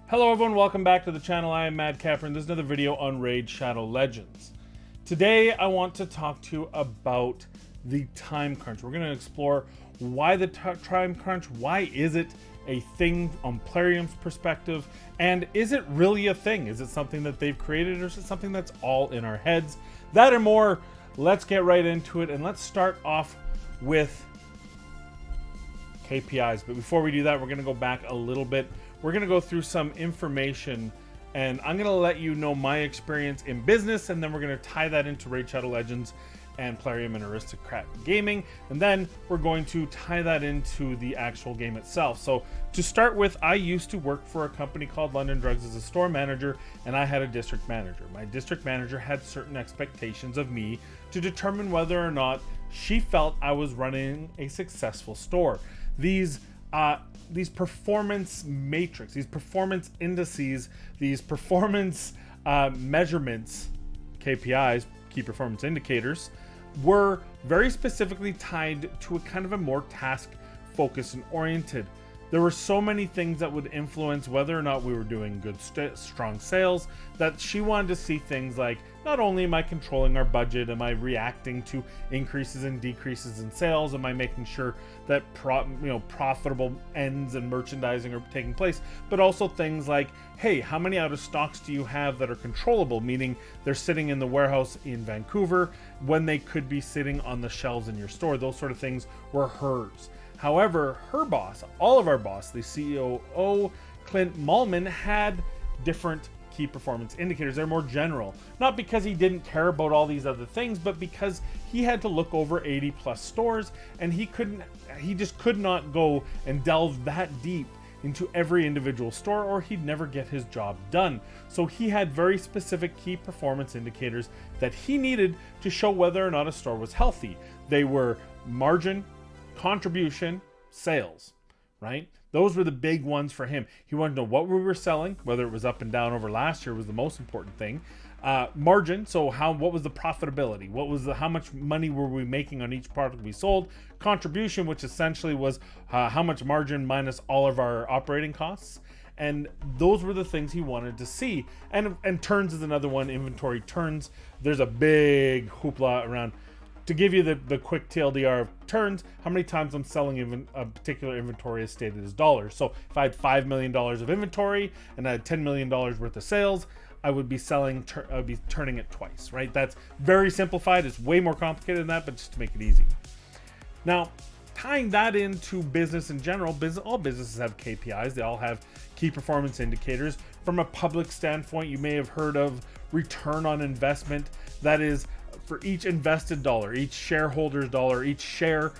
Hello everyone, welcome back to the channel. I am Madcapper and this is another video on Raid Shadow Legends. Today I want to talk to you about the time crunch. We're going to explore why the time crunch, why is it a thing on Plarium's perspective, and is it really a thing? Is it something that they've created or is it something that's all in our heads? That and more, let's get right into it and let's start off with KPIs. But before we do that, we're going to go back a little bit. We're going to go through some information and I'm going to let you know my experience in business, and then we're going to tie that into Raid Shadow Legends and Plarium and Aristocrat Gaming, and then we're going to tie that into the actual game itself. So to start with, I used to work for a company called London Drugs as a store manager, and I had a district manager. My district manager had certain expectations of me to determine whether or not she felt I was running a successful store. These performance matrix, these performance indices, these performance measurements, KPIs, key performance indicators, were very specifically tied to a kind of a more task focused and oriented. There were so many things that would influence whether or not we were doing good, strong sales, that she wanted to see things like, not only am I controlling our budget, am I reacting to increases and decreases in sales, am I making sure that profitable ends and merchandising are taking place, but also things like, hey, how many out of stocks do you have that are controllable, meaning they're sitting in the warehouse in Vancouver when they could be sitting on the shelves in your store. Those sort of things were hers. However, her boss, all of our boss, the COO, Clint Malman, had different key performance indicators. They're more general, not because he didn't care about all these other things, but because he had to look over 80 plus stores, and he just could not go and delve that deep into every individual store, or he'd never get his job done. So he had very specific key performance indicators that he needed to show whether or not a store was healthy. They were margin, contribution, sales, right? Those were the big ones for him. He wanted to know what we were selling, whether it was up and down over last year was the most important thing. Margin, so what was the profitability? How much money were we making on each product we sold? Contribution, which essentially was how much margin minus all of our operating costs. And those were the things he wanted to see. And turns is another one, inventory turns. There's a big hoopla around. To give you the quick TLDR of turns, how many times I'm selling a particular inventory is stated as dollars. So if I had $5 million of inventory and I had $10 million worth of sales, I would be turning it twice, right? That's very simplified. It's way more complicated than that, but just to make it easy. Now, tying that into business in general, all businesses have KPIs. They all have key performance indicators. From a public standpoint, you may have heard of return on investment. That is, for each invested dollar, each shareholder's dollar, each share,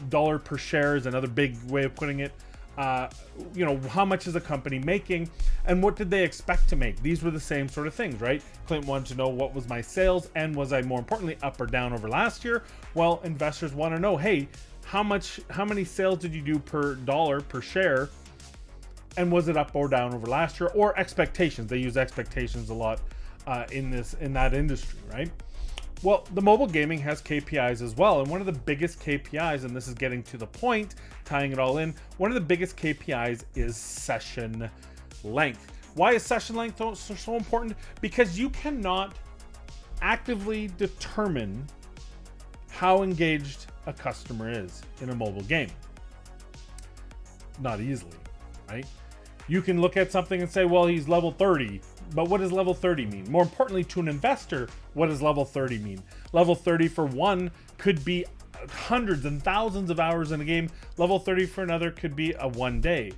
dollar per share is another big way of putting it. How much is a company making and what did they expect to make? These were the same sort of things, right? Clint wanted to know what was my sales and was I, more importantly, up or down over last year? Well, investors want to know, hey, how many sales did you do per dollar per share? And was it up or down over last year? Or expectations. They use expectations a lot in that industry, right? Well, the mobile gaming has KPIs as well, and one of the biggest KPIs, and this is getting to the point, tying it all in, one of the biggest KPIs is session length. Why is session length so important? Because you cannot actively determine how engaged a customer is in a mobile game. Not easily, right? You can look at something and say, well, he's level 30. But what does level 30 mean? More importantly, to an investor, what does level 30 mean? Level 30 for one could be hundreds and thousands of hours in a game. Level 30 for another could be a one day.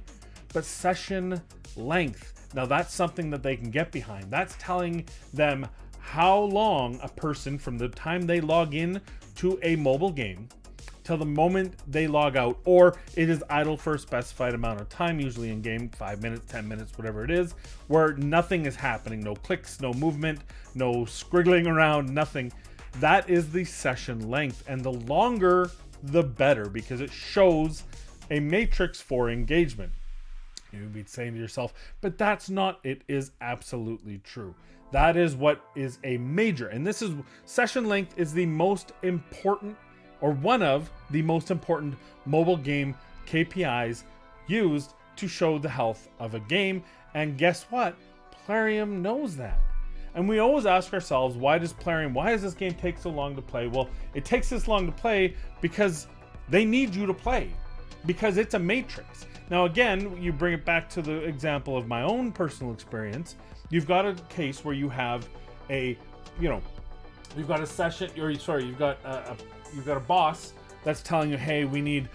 But session length, now that's something that they can get behind. That's telling them how long a person, from the time they log in to a mobile game till the moment they log out, or it is idle for a specified amount of time, usually in game, 5 minutes, 10 minutes, whatever it is, where nothing is happening, no clicks, no movement, no squiggling around, nothing. That is the session length, and the longer the better, because it shows a matrix for engagement. You would be saying to yourself, but that's not, it is absolutely true. That is what is a major, and this is, session length is the most important, or one of the most important mobile game KPIs used to show the health of a game. And guess what? Plarium knows that. And we always ask ourselves, why does this game take so long to play? Well, it takes this long to play because they need you to play, because it's a matrix. Now, again, you bring it back to the example of my own personal experience. You've got a case where you have you've got a session, you've got a boss that's telling you, hey, we need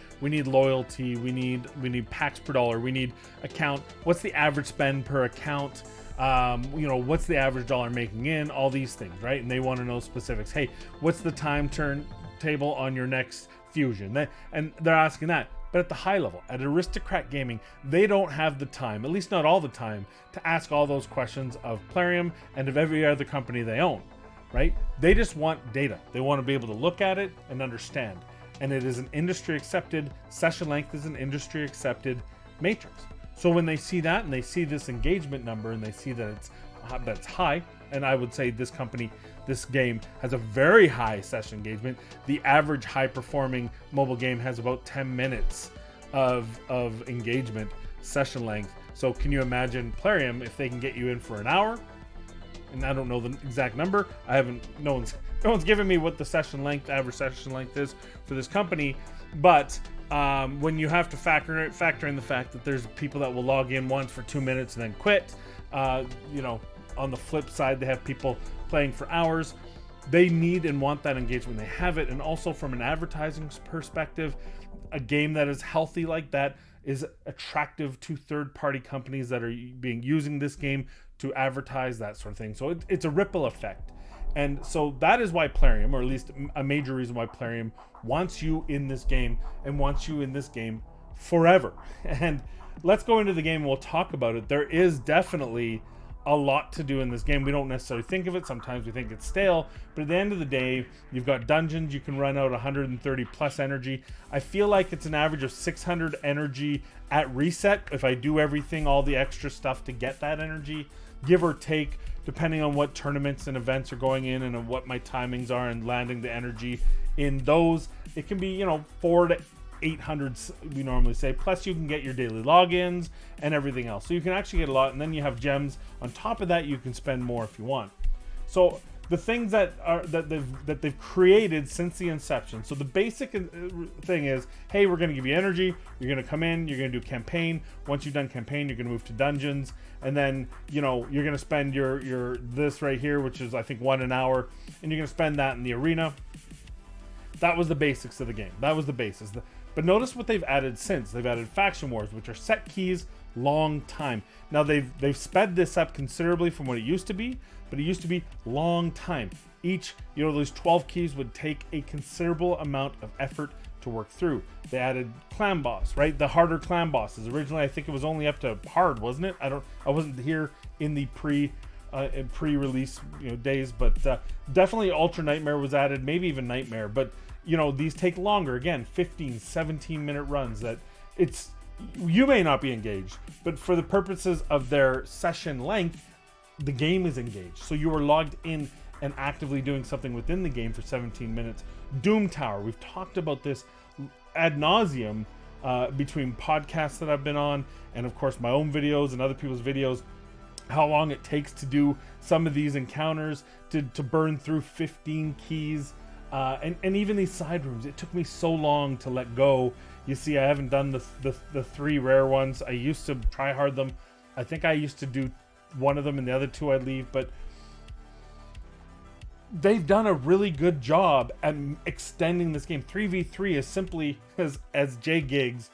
loyalty, we need packs per dollar, we need account. What's the average spend per account? What's the average dollar making in, all these things, right? And they want to know specifics. Hey, what's the time turntable on your next fusion? And they're asking that. But at the high level, at Aristocrat Gaming, they don't have the time, at least not all the time, to ask all those questions of Plarium and of every other company they own, right? They just want data. They want to be able to look at it and understand. And it is an industry accepted, session length is an industry accepted matrix. So when they see that and they see this engagement number and they see that that's high, and I would say this game has a very high session engagement. The average high performing mobile game has about 10 minutes of engagement session length. So can you imagine Plarium if they can get you in for an hour? And I don't know the exact number. No one's given me what the average session length is for this company, but when you have to factor in the fact that there's people that will log in once for 2 minutes and then quit, on the flip side, they have people playing for hours. They need and want that engagement. They have it. And also from an advertising perspective, a game that is healthy like that is attractive to third-party companies that are using this game to advertise, that sort of thing. So it's a ripple effect. And so that is why Plarium, or at least a major reason why Plarium wants you in this game and wants you in this game forever. And let's go into the game and we'll talk about it. There is definitely a lot to do in this game. We don't necessarily think of it. Sometimes we think it's stale, but at the end of the day, you've got dungeons. You can run out 130 plus energy. I feel like it's an average of 600 energy at reset if I do everything, all the extra stuff to get that energy, give or take, depending on what tournaments and events are going in and what my timings are and landing the energy in those. It can be 4 to 800, we normally say, plus you can get your daily logins and everything else, so you can actually get a lot. And then you have gems on top of that. You can spend more if you want. So the things that they've created since the inception. So the basic thing is, hey, we're going to give you energy. You're going to come in. You're going to do campaign. Once you've done campaign, you're going to move to dungeons, and then you're going to spend your this right here, which is I think 1 an hour, and you're going to spend that in the arena. That was the basics of the game. That was the basis. But notice what they've added since. They've added faction wars, which are set keys, long time. Now they've sped this up considerably from what it used to be, but it used to be long time. Each, those 12 keys would take a considerable amount of effort to work through. They added clan boss, right? The harder clan bosses. Originally, I think it was only up to hard, wasn't it? I wasn't here in the pre-release days, but definitely Ultra Nightmare was added, maybe even Nightmare. But these take longer. Again, 15, 17-minute runs. You may not be engaged, but for the purposes of their session length, the game is engaged. So you are logged in and actively doing something within the game for 17 minutes. Doom Tower, we've talked about this ad nauseum between podcasts that I've been on, and of course my own videos and other people's videos, how long it takes to do some of these encounters, to burn through 15 keys, and even these side rooms. It took me so long to let go. You see, I haven't done the 3 rare ones. I used to try hard them. I think I used to do one of them and the other 2 I'd leave, but they've done a really good job at extending this game. 3v3 is simply, as Jay Giggs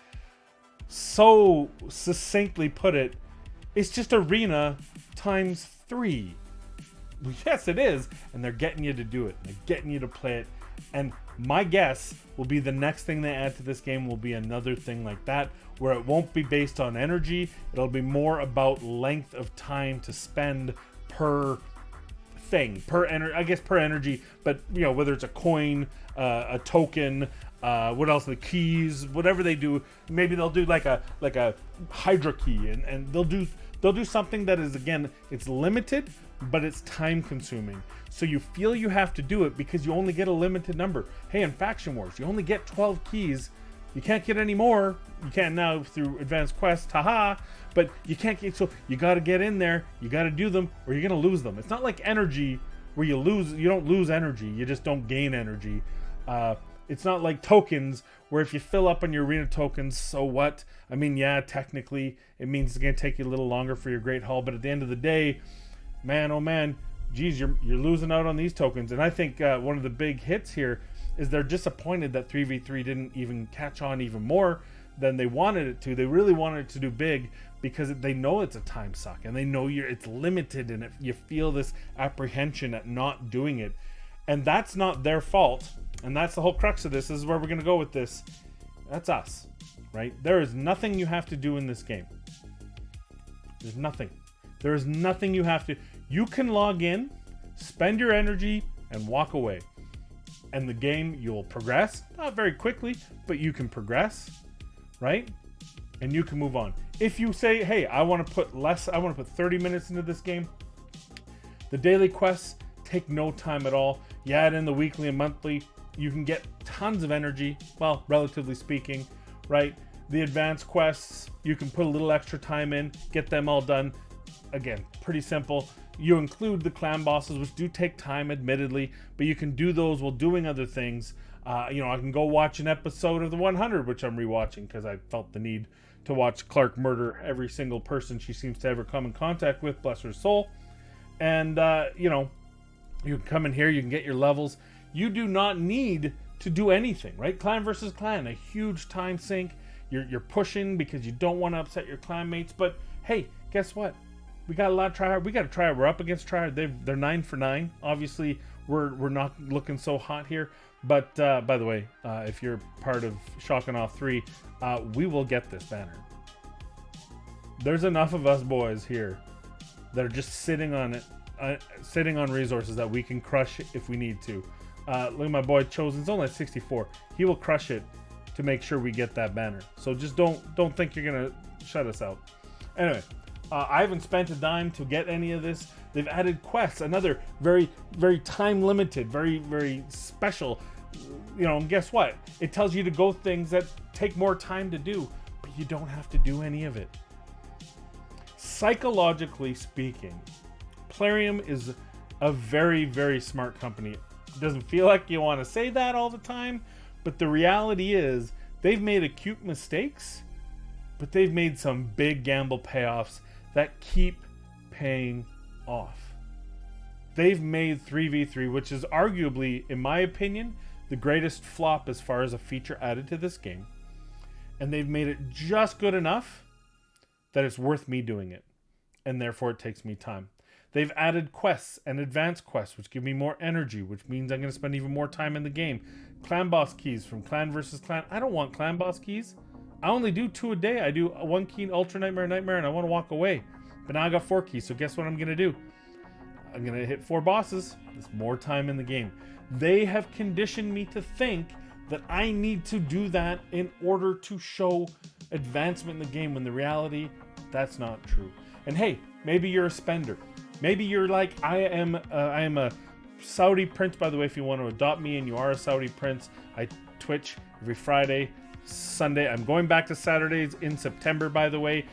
so succinctly put it, it's just arena times 3. Yes, it is. And they're getting you to do it. They're getting you to play it. And my guess will be the next thing they add to this game will be another thing like that, where it won't be based on energy. It'll be more about length of time to spend per thing, per energy. But whether it's a coin, a token, what else? The keys, whatever they do. Maybe they'll do like a Hydra key, and they'll do something that is, again, it's limited, but it's time consuming. So you feel you have to do it because you only get a limited number. Hey, in Faction Wars, you only get 12 keys. You can't get any more. You can now through advanced quests, haha, but you can't get, so you got to get in there, you got to do them, or you're going to lose them. It's not like energy where you don't lose energy, you just don't gain energy. It's not like tokens where if you fill up on your arena tokens, so what? I mean, yeah, technically it means it's going to take you a little longer for your Great Hall, but at the end of the day, man, oh man, geez, you're losing out on these tokens. And I think one of the big hits here is they're disappointed that 3v3 didn't even catch on even more than they wanted it to. They really wanted it to do big because they know it's a time suck and they know it's limited, and you feel this apprehension at not doing it. And that's not their fault. And that's the whole crux of this. This is where we're going to go with this. That's us, right? There is nothing you have to do in this game. There's nothing. There is nothing you have to. You can log in, spend your energy, and walk away. And the game, you'll progress. Not very quickly, but you can progress, right? And you can move on. If you say, hey, I want to put 30 minutes into this game, the daily quests take no time at all. You add in the weekly and monthly, you can get tons of energy, well, relatively speaking, right? The advanced quests, you can put a little extra time in, get them all done. Again, pretty simple. You include the clan bosses, which do take time, admittedly, but you can do those while doing other things. I can go watch an episode of The 100, which I'm rewatching because I felt the need to watch Clark murder every single person she seems to ever come in contact with, bless her soul. And, you can come in here, you can get your levels. You do not need to do anything, right? Clan versus clan, a huge time sink. You're pushing because you don't want to upset your clan mates. But hey, guess what? We got a lot of tryhard. We got to try. We're up against tryhard. They're 9 for 9. Obviously, we're not looking so hot here. But by the way, if you're part of Shock and Awe 3, we will get this banner. There's enough of us boys here that are just sitting on it. Sitting on resources that we can crush if we need to. Look at my boy Chosen's only at 64. He will crush it to make sure we get that banner. So just don't think you're gonna shut us out. Anyway, I haven't spent a dime to get any of this. They've added quests, another very, very time limited, very, very special. And guess what? It tells you to go things that take more time to do, but you don't have to do any of it. Psychologically speaking, Plarium is a very, very smart company. It doesn't feel like you want to say that all the time, but the reality is they've made acute mistakes, but they've made some big gamble payoffs that keep paying off. They've made 3v3, which is arguably, in my opinion, the greatest flop as far as a feature added to this game. And they've made it just good enough that it's worth me doing it. And therefore it takes me time. They've added quests and advanced quests, which give me more energy, which means I'm going to spend even more time in the game. Clan boss keys from clan versus clan. I don't want clan boss keys. I only do 2 a day. I do 1 key, Ultra Nightmare, and I want to walk away. But now I got 4 keys, so guess what I'm going to do? I'm going to hit 4 bosses. There's more time in the game. They have conditioned me to think that I need to do that in order to show advancement in the game, when the reality, that's not true. And hey, maybe you're a spender. Maybe you're like, I am a Saudi prince, by the way, if you want to adopt me and you are a Saudi prince. I Twitch every Friday, Sunday. I'm going back to Saturdays in September, by the way,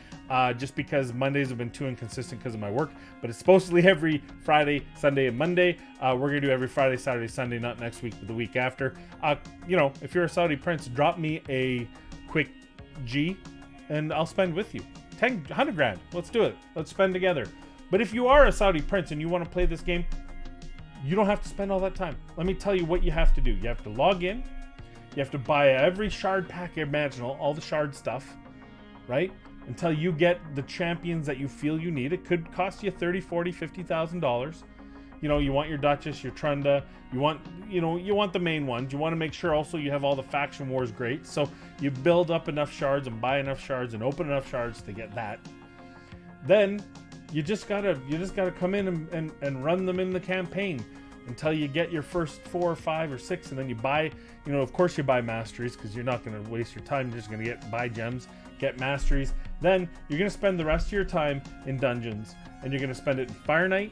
just because Mondays have been too inconsistent because of my work. But it's supposedly every Friday, Sunday, and Monday. We're going to do every Friday, Saturday, Sunday, not next week, but the week after. If you're a Saudi prince, drop me a quick G and I'll spend with you. 100 grand. Let's do it. Let's spend together. But if you are a Saudi prince and you want to play this game, you don't have to spend all that time. Let me tell you what you have to do. You have to log in. You have to buy every shard pack imaginable, all the shard stuff, right? Until you get the champions that you feel you need. It could cost you $30,000, $40,000, $50,000. You want your Duchess, your Trunda. You want the main ones. You want to make sure also you have all the faction wars great. So you build up enough shards and buy enough shards and open enough shards to get that. Then you just gotta come in and run them in the campaign until you get your first 4 or 5 or 6, and then you buy, of course you buy masteries because you're not going to waste your time. You're just going to buy gems, get masteries. Then you're going to spend the rest of your time in dungeons, and you're going to spend it in Fire Knight,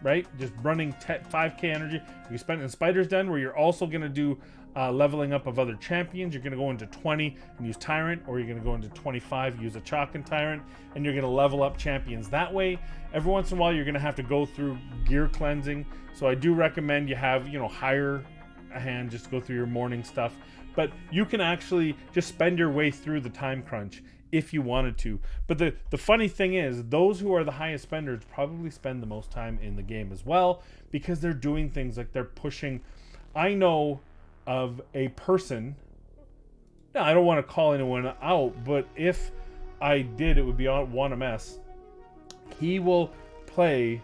right? Just running 5k energy. You spend in Spider's Den, where you're also going to do leveling up of other champions. You're going to go into 20 and use Tyrant, or you're going to go into 25, use a Chalk and Tyrant, and you're going to level up champions that way. Every once in a while, you're going to have to go through gear cleansing. So I do recommend you have, hire a hand, just go through your morning stuff. But you can actually just spend your way through the time crunch if you wanted to. But the funny thing is, those who are the highest spenders probably spend the most time in the game as well, because they're doing things like they're pushing. I know of a person, now I don't want to call anyone out, but if I did, it would be on 1MS. He will play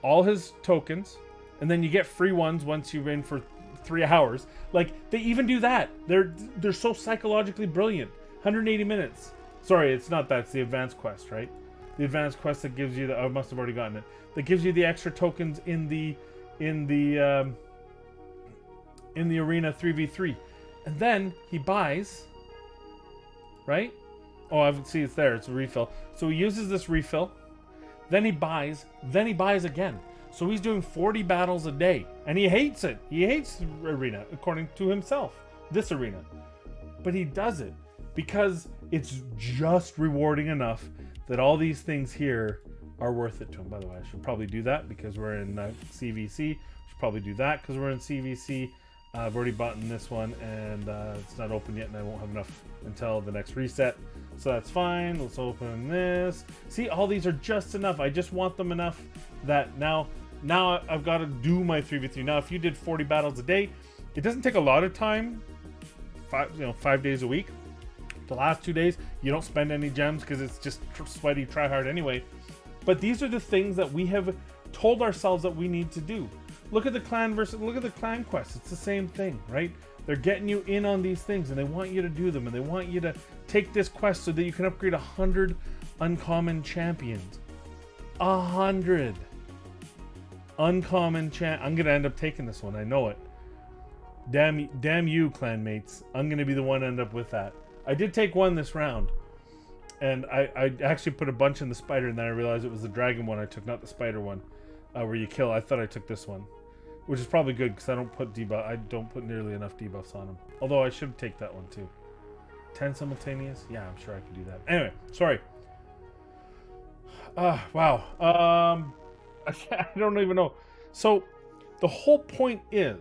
all his tokens, and then you get free ones once you've been for 3 hours. Like, they even do that. They're so psychologically brilliant. 180 minutes. Sorry, it's not that. It's the advanced quest, right? The advanced quest that gives you the... I must have already gotten it. That gives you the extra tokens in the arena 3v3. And then he buys, right? Oh, I see it's there. It's a refill. So he uses this refill. Then he buys again. So he's doing 40 battles a day. And he hates it. He hates the arena, according to himself. This arena. But he does it because it's just rewarding enough that all these things here are worth it to him. By the way, I should probably do that because we're in CVC. Should probably do that because we're in CVC. I've already bought in this one, and it's not open yet, and I won't have enough until the next reset. So that's fine. Let's open this. See, all these are just enough. I just want them enough that now I've got to do my 3v3. Now, if you did 40 battles a day, it doesn't take a lot of time. 5 days a week. The last 2 days, you don't spend any gems because it's just sweaty, try hard anyway. But these are the things that we have told ourselves that we need to do. Look at the clan quest. It's the same thing, right? They're getting you in on these things, and they want you to do them, and they want you to take this quest so that you can upgrade 100 uncommon champions. 100 uncommon I'm gonna end up taking this one. I know it. Damn you, clanmates. I'm gonna be the one to end up with that. I did take one this round, and I actually put a bunch in the spider, and then I realized it was the dragon one I took, not the spider one, where you kill. I thought I took this one, which is probably good because I don't put nearly enough debuffs on him. Although I should take that one too. 10 simultaneous? Yeah, I'm sure I can do that. Anyway, sorry. Wow. I don't even know. So the whole point is,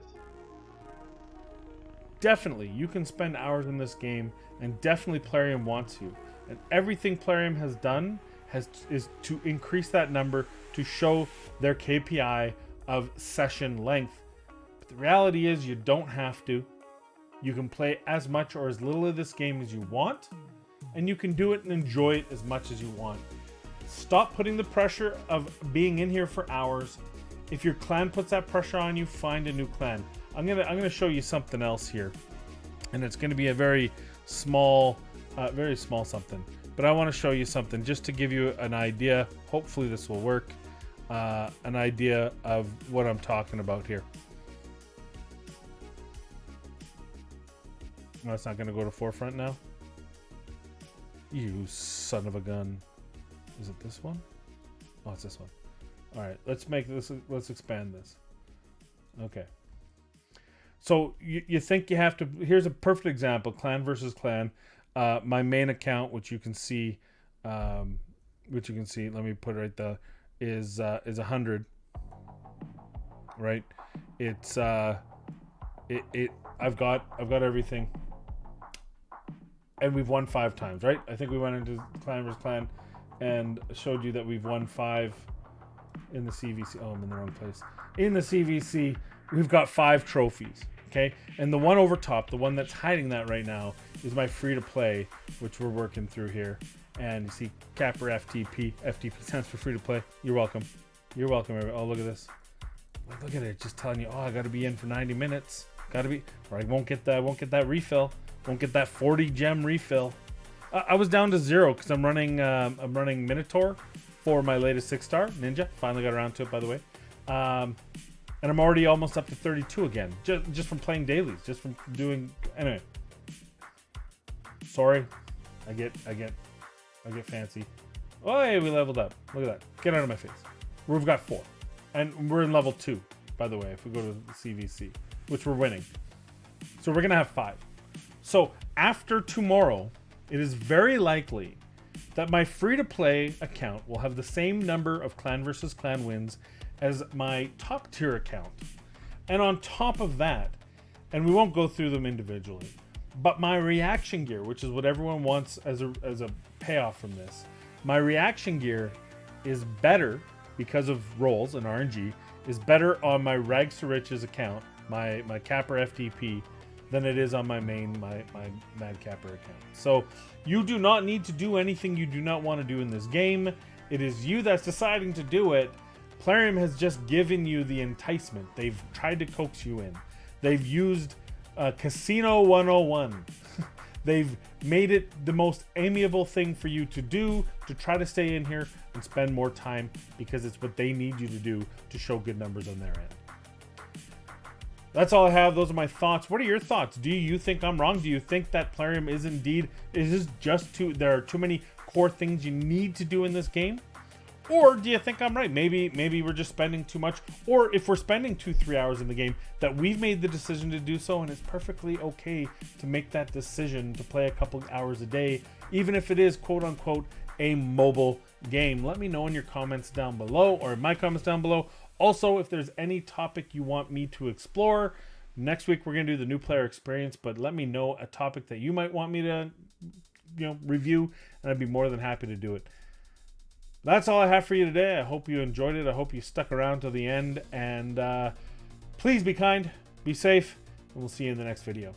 definitely you can spend hours in this game, and definitely Plarium wants you. And everything Plarium has done is to increase that number to show their KPI of session length. But the reality is, you don't have to. You can play as much or as little of this game as you want, and you can do it and enjoy it as much as you want. Stop putting the pressure of being in here for hours. If your clan puts that pressure on you, find a new clan. I'm gonna show you something else here, and it's gonna be a very small something. But I want to show you something just to give you an idea. Hopefully this will work. An idea of what I'm talking about here. No, it's not going to go to forefront now. You son of a gun. Is it this one? Oh, it's this one. All right, let's expand this. Okay. So you think you have to, here's a perfect example, clan versus clan. My main account, which you can see, let me put it right there, is 100. Right? It's I've got everything. And we've won 5 times, right? I think we went into clan versus clan and showed you that we've won 5 in the CVC. Oh, I'm in the wrong place. In the CVC, we've got 5 trophies. Okay, and the one over top, the one that's hiding that right now, is my free-to-play, which we're working through here. And you see Capper FTP. FTP stands for free-to-play. You're welcome. You're welcome. Oh, look at this. Look at it. Just telling you, oh, I got to be in for 90 minutes. Got to be, or I won't get that refill. Won't get that 40 gem refill. I was down to 0 because I'm running Minotaur for my latest 6-star Ninja. Finally got around to it, by the way. And I'm already almost up to 32 again, just from playing dailies, just from doing. Anyway, sorry, I get fancy. Oh, hey, we leveled up. Look at that. Get out of my face. We've got 4. And we're in level 2, by the way, if we go to the CVC, which we're winning. So we're going to have 5. So after tomorrow, it is very likely that my free-to-play account will have the same number of clan versus clan wins as my top tier account. And on top of that, and we won't go through them individually, but my reaction gear, which is what everyone wants as a payoff from this, my reaction gear is better because of rolls and RNG, is better on my Rags to Riches account, my Capper FTP, than it is on my main, my Mad Capper account. So you do not need to do anything you do not want to do in this game. It is you that's deciding to do it. Plarium has just given you the enticement. They've tried to coax you in. They've used Casino 101. They've made it the most amiable thing for you to do, to try to stay in here and spend more time, because it's what they need you to do to show good numbers on their end. That's all I have. Those are my thoughts. What are your thoughts? Do you think I'm wrong? Do you think that Plarium is indeed, there are too many core things you need to do in this game? Or do you think I'm right? Maybe we're just spending too much. Or if we're spending 2-3 hours in the game, that we've made the decision to do so, and it's perfectly okay to make that decision to play a couple hours a day, even if it is quote unquote a mobile game. Let me know in your comments down below, or in my comments down below. Also, if there's any topic you want me to explore, next week we're going to do the new player experience, but let me know a topic that you might want me to, review, and I'd be more than happy to do it. That's all I have for you today. I hope you enjoyed it. I hope you stuck around to the end, and please be kind, be safe, and we'll see you in the next video.